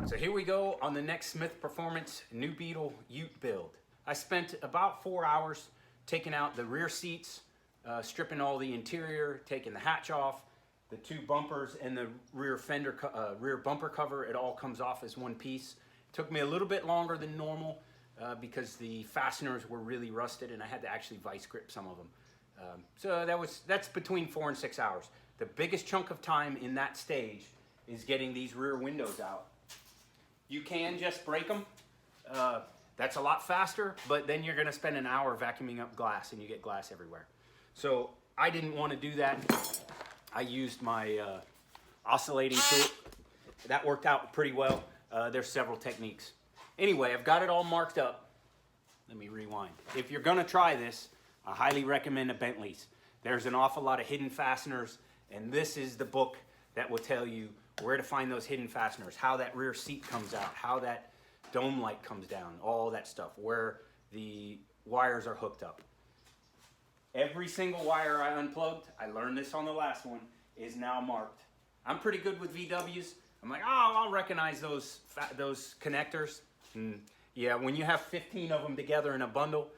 So here we go on the next Smyth Performance New Beetle Ute build. I spent about 4 hours taking out the rear seats, stripping all the interior, taking the hatch off, the two bumpers and the rear fender, rear bumper cover. It all comes off as one piece. It took me a little bit longer than normal because the fasteners were really rusted and I had to actually vice grip some of them. So that's between 4 and 6 hours. The biggest chunk of time in that stage is getting these rear windows out. You can just break them. That's a lot faster, but then you're gonna spend an hour vacuuming up glass and you get glass everywhere. So I didn't want to do that. I used my oscillating tool. That worked out pretty well. There's several techniques. Anyway, I've got it all marked up. Let me rewind. If you're gonna try this, I highly recommend a Bentley's. There's an awful lot of hidden fasteners, and this is the book that will tell you where to find those hidden fasteners, how that rear seat comes out, how that dome light comes down, all that stuff, where the wires are hooked up. Every single wire I unplugged, I learned this on the last one, is now marked. I'm pretty good with VWs. I'm like, oh, I'll recognize those connectors. And yeah, when you have 15 of them together in a bundle,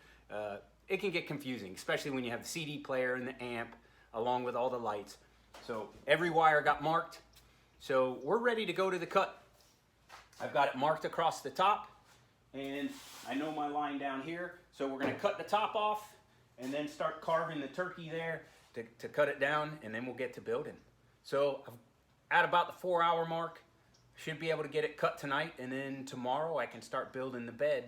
it can get confusing, especially when you have the CD player and the amp, along with all the lights. So every wire got marked. So we're ready to go to the cut. I've got it marked across the top, and I know my line down here. So we're gonna cut the top off and then start carving the turkey there to cut it down, and then we'll get to building. So at about the 4 hour mark, should be able to get it cut tonight, and then tomorrow I can start building the bed.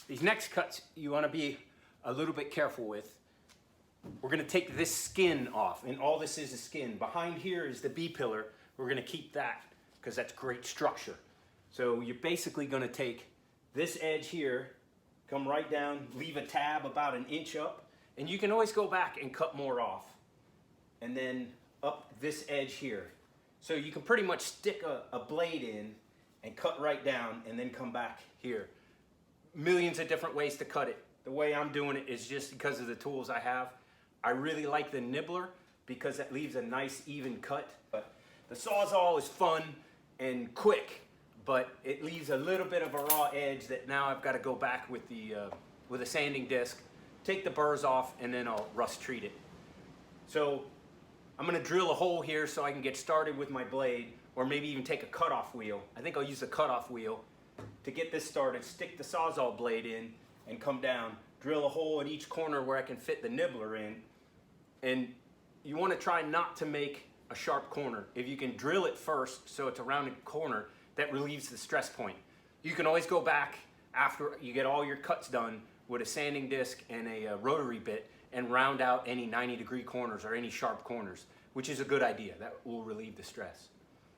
These next cuts you want to be a little bit careful with. We're going to take this skin off, and all this is skin. Behind here is the B-pillar. We're going to keep that because that's great structure. So you're basically going to take this edge here, come right down, leave a tab about 1 inch up, and you can always go back and cut more off. And then up this edge here. So you can pretty much stick a blade in and cut right down and then come back here. Millions of different ways to cut it. The way I'm doing it is just because of the tools I have. I really like the nibbler because it leaves a nice even cut. But the Sawzall is fun and quick, but it leaves a little bit of a raw edge that now I've got to go back with a sanding disc, take the burrs off, and then I'll rust treat it. So I'm gonna drill a hole here so I can get started with my blade, or maybe even take a cutoff wheel. I think I'll use a cutoff wheel to get this started. Stick the Sawzall blade in and come down, drill a hole in each corner where I can fit the nibbler in. And you want to try not to make a sharp corner. If you can drill it first so it's a rounded corner, that relieves the stress point. You can always go back after you get all your cuts done with a sanding disc and a rotary bit and round out any 90-degree corners or any sharp corners, which is a good idea. That will relieve the stress.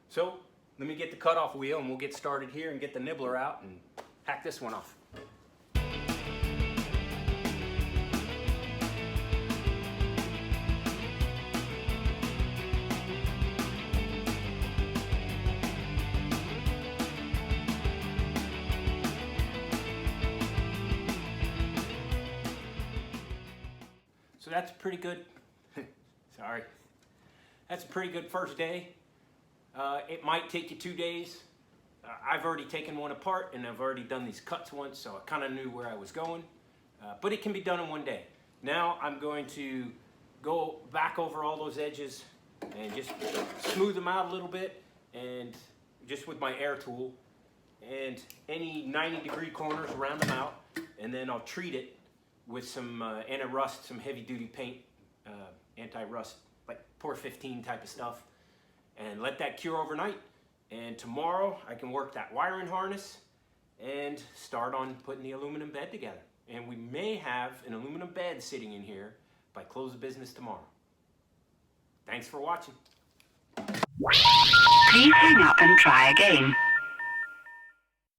So let me get the cutoff wheel and we'll get started here and get the nibbler out and hack this one off. So that's pretty good. Sorry. That's a pretty good first day. It might take you 2 days. I've already taken one apart and I've already done these cuts once, so I kind of knew where I was going. But it can be done in 1 day. Now I'm going to go back over all those edges and just smooth them out a little bit and just with my air tool, and any 90-degree corners, round them out, and then I'll treat it with some anti-rust, some heavy-duty paint, anti-rust, like Pour 15 type of stuff, and let that cure overnight. And tomorrow I can work that wiring harness and start on putting the aluminum bed together. And we may have an aluminum bed sitting in here by close of business tomorrow. Thanks for watching. Please hang up and try again.